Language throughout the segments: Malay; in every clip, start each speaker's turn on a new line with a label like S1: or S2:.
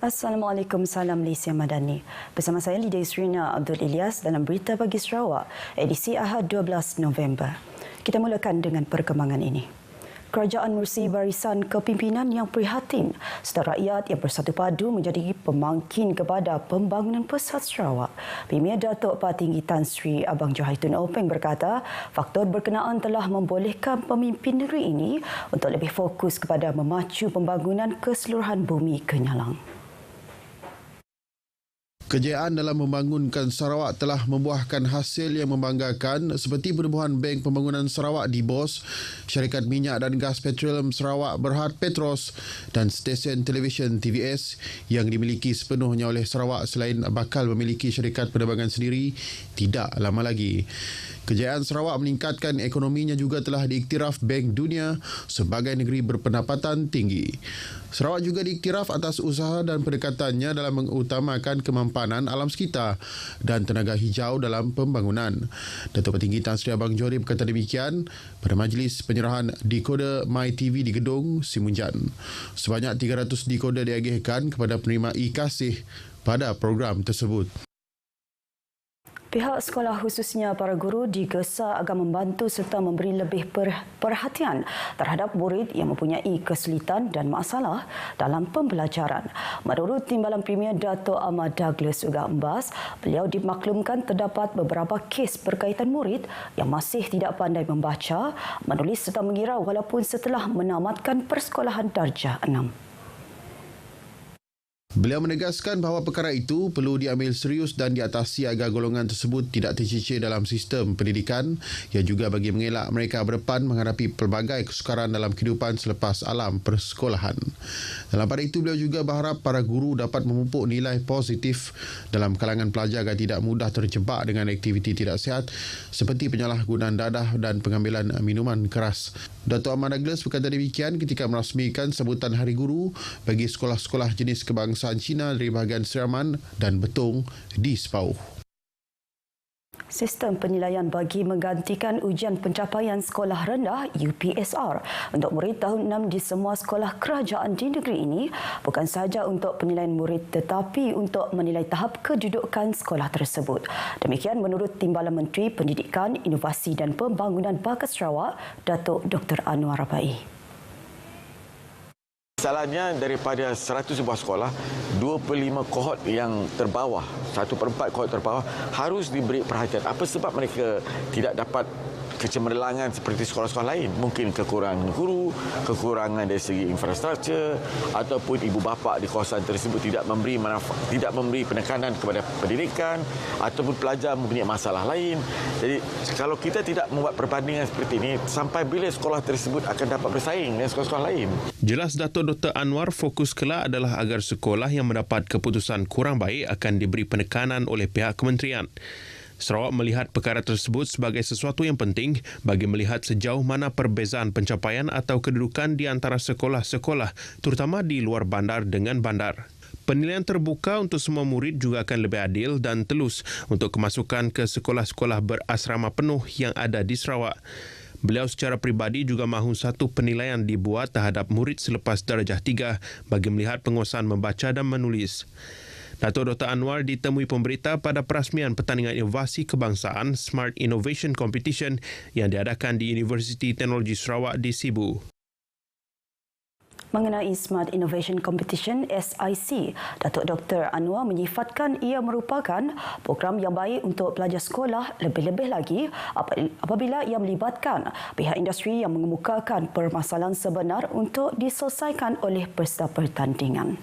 S1: Assalamualaikum, salam Malaysia Madani. Bersama saya Lydia Isrina Abdul Ilyas dalam Berita Pagi Sarawak, edisi Ahad 12 November. Kita mulakan dengan perkembangan ini. Kerajaan Mersey barisan kepimpinan yang prihatin serta rakyat yang bersatu padu menjadi pemangkin kepada pembangunan pesat Sarawak. Premier Datuk Patinggi Tan Sri Abang Johaitun Openg berkata, faktor berkenaan telah membolehkan pemimpin negeri ini untuk lebih fokus kepada memacu pembangunan keseluruhan bumi Kenyalang.
S2: Kejayaan dalam membangunkan Sarawak telah membuahkan hasil yang membanggakan seperti penubuhan Bank Pembangunan Sarawak di BOS, Syarikat Minyak dan Gas Petroleum Sarawak Berhad Petros dan stesen televisyen TVS yang dimiliki sepenuhnya oleh Sarawak selain bakal memiliki syarikat penerbangan sendiri tidak lama lagi. Kejayaan Sarawak meningkatkan ekonominya juga telah diiktiraf Bank Dunia sebagai negeri berpendapatan tinggi. Sarawak juga diiktiraf atas usaha dan pendekatannya dalam mengutamakan kemampanan alam sekitar dan tenaga hijau dalam pembangunan. Datuk Petinggi Tan Sri Abang Johari berkata demikian pada majlis penyerahan dekoder MyTV di Gedung Simunjan. Sebanyak 300 dekoder diagihkan kepada penerima e-kasih pada program tersebut.
S1: Pihak sekolah khususnya para guru digesa agar membantu serta memberi lebih perhatian terhadap murid yang mempunyai kesulitan dan masalah dalam pembelajaran. Menurut Timbalan Premier Dato' Ahmad Douglas Uga Embas, beliau dimaklumkan terdapat beberapa kes berkaitan murid yang masih tidak pandai membaca, menulis serta mengira walaupun setelah menamatkan persekolahan darjah 6.
S2: Beliau menegaskan bahawa perkara itu perlu diambil serius dan diatasi agar golongan tersebut tidak tercicir dalam sistem pendidikan yang juga bagi mengelak mereka berdepan menghadapi pelbagai kesukaran dalam kehidupan selepas alam persekolahan. Dalam pada itu, beliau juga berharap para guru dapat memupuk nilai positif dalam kalangan pelajar agar tidak mudah terjebak dengan aktiviti tidak sihat seperti penyalahgunaan dadah dan pengambilan minuman keras. Dato' Ahmad Douglas berkata demikian ketika merasmikan sambutan Hari Guru bagi sekolah-sekolah jenis kebangsaan Cina dari bahagian Seraman dan Betong di Sepauh.
S1: Sistem penilaian bagi menggantikan ujian pencapaian sekolah rendah UPSR untuk murid tahun 6 di semua sekolah kerajaan di negeri ini bukan sahaja untuk penilaian murid tetapi untuk menilai tahap kedudukan sekolah tersebut. Demikian menurut Timbalan Menteri Pendidikan, Inovasi dan Pembangunan Bakat Sarawak, Datuk Dr. Anwar Rabai.
S3: Masalahnya daripada 100 sebuah sekolah, 25 kohort yang terbawah, 1/4 kohort terbawah harus diberi perhatian. Apa sebab mereka tidak dapat kecemerlangan seperti sekolah-sekolah lain? Mungkin kekurangan guru, kekurangan dari segi infrastruktur, ataupun ibu bapa di kawasan tersebut tidak memberi penekanan kepada pendidikan, ataupun pelajar mempunyai masalah lain. Jadi kalau kita tidak membuat perbandingan seperti ini, sampai bila sekolah tersebut akan dapat bersaing dengan sekolah-sekolah lain?
S4: Jelas Dato' Dr. Anwar fokus kelak adalah agar sekolah yang mendapat keputusan kurang baik akan diberi penekanan oleh pihak kementerian. Sarawak melihat perkara tersebut sebagai sesuatu yang penting bagi melihat sejauh mana perbezaan pencapaian atau kedudukan di antara sekolah-sekolah, terutama di luar bandar dengan bandar. Penilaian terbuka untuk semua murid juga akan lebih adil dan telus untuk kemasukan ke sekolah-sekolah berasrama penuh yang ada di Sarawak. Beliau secara peribadi juga mahu satu penilaian dibuat terhadap murid selepas darjah 3 bagi melihat penguasaan membaca dan menulis. Dato' Dr. Anwar ditemui pemberita pada perasmian pertandingan inovasi kebangsaan Smart Innovation Competition yang diadakan di Universiti Teknologi Sarawak di Sibu.
S1: Mengenai Smart Innovation Competition SIC, Datuk Dr. Anwar menyifatkan ia merupakan program yang baik untuk pelajar sekolah, lebih-lebih lagi apabila ia melibatkan pihak industri yang mengemukakan permasalahan sebenar untuk diselesaikan oleh peserta pertandingan.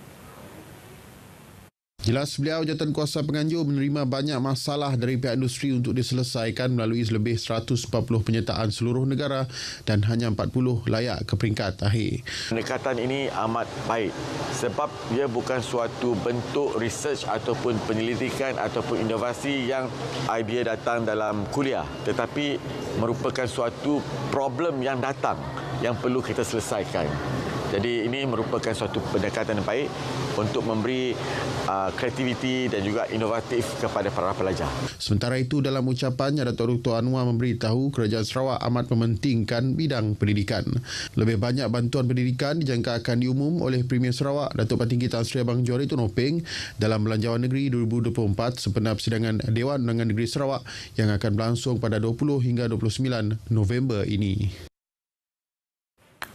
S2: Jelas beliau, Jawatankuasa Penganjur menerima banyak masalah dari pihak industri untuk diselesaikan melalui lebih 140 penyertaan seluruh negara dan hanya 40 layak ke peringkat akhir.
S3: Pendekatan ini amat baik sebab dia bukan suatu bentuk research ataupun penyelidikan ataupun inovasi yang idea datang dalam kuliah, tetapi merupakan suatu problem yang datang yang perlu kita selesaikan. Jadi ini merupakan suatu pendekatan yang baik untuk memberi kreativiti dan juga inovatif kepada para pelajar.
S2: Sementara itu, dalam ucapannya, Datuk Dr. Anwar memberitahu Kerajaan Sarawak amat mementingkan bidang pendidikan. Lebih banyak bantuan pendidikan dijangka akan diumum oleh Premier Sarawak, Datuk Patinggi Tan Sri Abang Johari Tun Openg dalam Belanjawan Negeri 2024 sempena persidangan Dewan Undangan Negeri Sarawak yang akan berlangsung pada 20 hingga 29 November ini.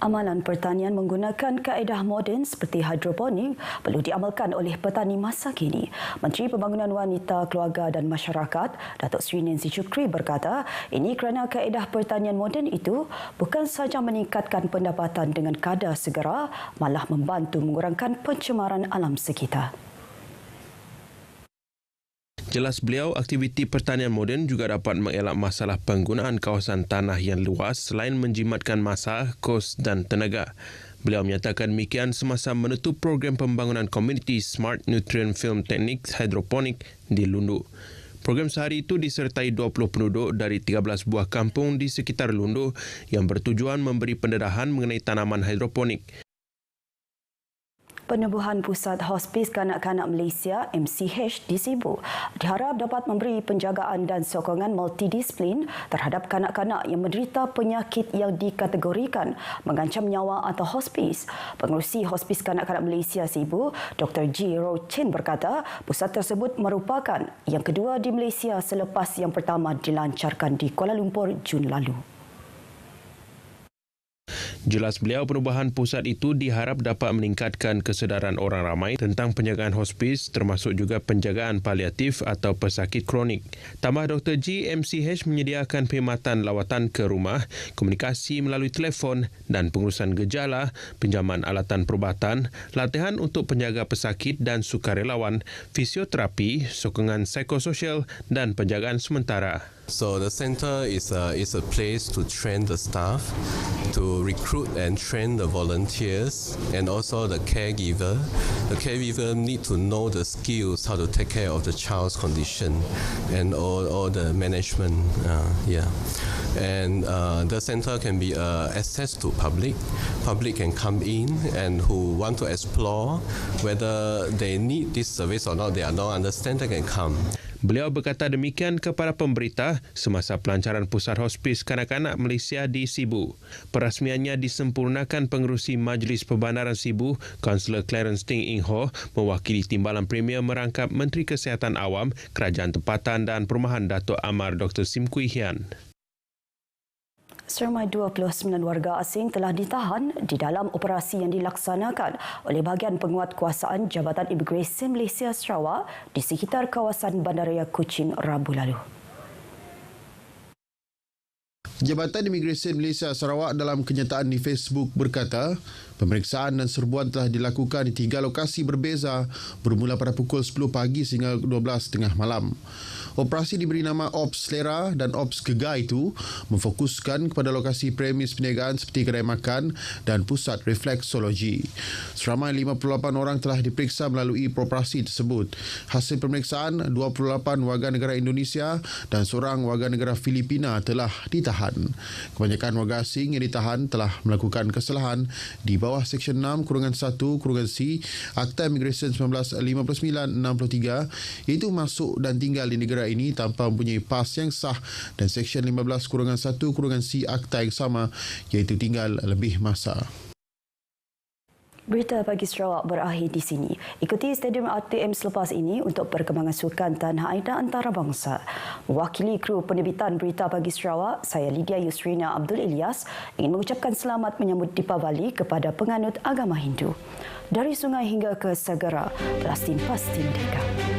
S1: Amalan pertanian menggunakan kaedah moden seperti hidroponik perlu diamalkan oleh petani masa kini. Menteri Pembangunan Wanita, Keluarga dan Masyarakat, Datuk Seri Nancy Shukri berkata, ini kerana kaedah pertanian moden itu bukan sahaja meningkatkan pendapatan dengan kadar segera, malah membantu mengurangkan pencemaran alam sekitar.
S4: Jelas beliau, aktiviti pertanian moden juga dapat mengelak masalah penggunaan kawasan tanah yang luas selain menjimatkan masa, kos dan tenaga. Beliau menyatakan demikian semasa menutup program pembangunan komuniti Smart Nutrient Film Teknik Hidroponik di Lundu. Program sehari itu disertai 20 penduduk dari 13 buah kampung di sekitar Lundu yang bertujuan memberi pendedahan mengenai tanaman hidroponik.
S1: Penubuhan Pusat Hospis Kanak-Kanak Malaysia MCH di Sibu diharap dapat memberi penjagaan dan sokongan multidisiplin terhadap kanak-kanak yang menderita penyakit yang dikategorikan mengancam nyawa atau hospis. Pengerusi Hospis Kanak-Kanak Malaysia Sibu, Dr. G. Ro Chin berkata, pusat tersebut merupakan yang kedua di Malaysia selepas yang pertama dilancarkan di Kuala Lumpur Jun lalu.
S4: Jelas beliau, perubahan pusat itu diharap dapat meningkatkan kesedaran orang ramai tentang penjagaan hospis termasuk juga penjagaan paliatif atau pesakit kronik. Tambah Dr. G, MCH menyediakan perkhidmatan lawatan ke rumah, komunikasi melalui telefon dan pengurusan gejala, pinjaman alatan perubatan, latihan untuk penjaga pesakit dan sukarelawan, fisioterapi, sokongan psikososial dan penjagaan sementara.
S5: So the center is a place to train the staff, to recruit and train the volunteers, and also the caregiver. The caregiver need to know the skills how to take care of the child's condition, and all the management. And the center can be access to public. Public can come in and who want to explore whether they need this service or not. They don't understand. They can come.
S4: Beliau berkata demikian kepada pemberita semasa pelancaran Pusat Hospis Kanak-Kanak Malaysia di Sibu. Perasmiannya disempurnakan pengerusi Majlis Perbandaran Sibu, Kaunselor Clarence Ting Ing Ho, mewakili Timbalan Premier merangkap Menteri Kesihatan Awam, Kerajaan Tempatan dan Perumahan Datuk Amar Dr. Sim Kui Hian.
S1: Seramai 29 warga asing telah ditahan di dalam operasi yang dilaksanakan oleh bahagian penguatkuasaan Jabatan Imigresen Malaysia Sarawak di sekitar kawasan Bandaraya Kuching Rabu lalu.
S2: Jabatan Imigresen Malaysia Sarawak dalam kenyataan di Facebook berkata, pemeriksaan dan serbuan telah dilakukan di 3 lokasi berbeza bermula pada pukul 10 pagi sehingga 12.30 malam. Operasi diberi nama Ops Selera dan Ops Gegar itu memfokuskan kepada lokasi premis perniagaan seperti kedai makan dan pusat refleksologi. Seramai 58 orang telah diperiksa melalui operasi tersebut. Hasil pemeriksaan, 28 warga negara Indonesia dan seorang warga negara Filipina telah ditahan. Kebanyakan warga asing yang ditahan telah melakukan kesalahan di bawah Seksyen 6-1-C Akta Imigresen 1959-63 iaitu masuk dan tinggal di negara ini tanpa mempunyai pas yang sah dan Seksyen 15-1-C Akta yang sama iaitu tinggal lebih masa.
S1: Berita pagi Sarawak berakhir di sini. Ikuti Stadium ATM selepas ini untuk perkembangan sukan tanah air dan antarabangsa. Mewakili kru penerbitan Berita Pagi Sarawak, saya Lydia Yusrina Abdul Ilyas ingin mengucapkan selamat menyambut Deepavali kepada penganut agama Hindu. Dari sungai hingga ke segara, Palestin pasti merdeka.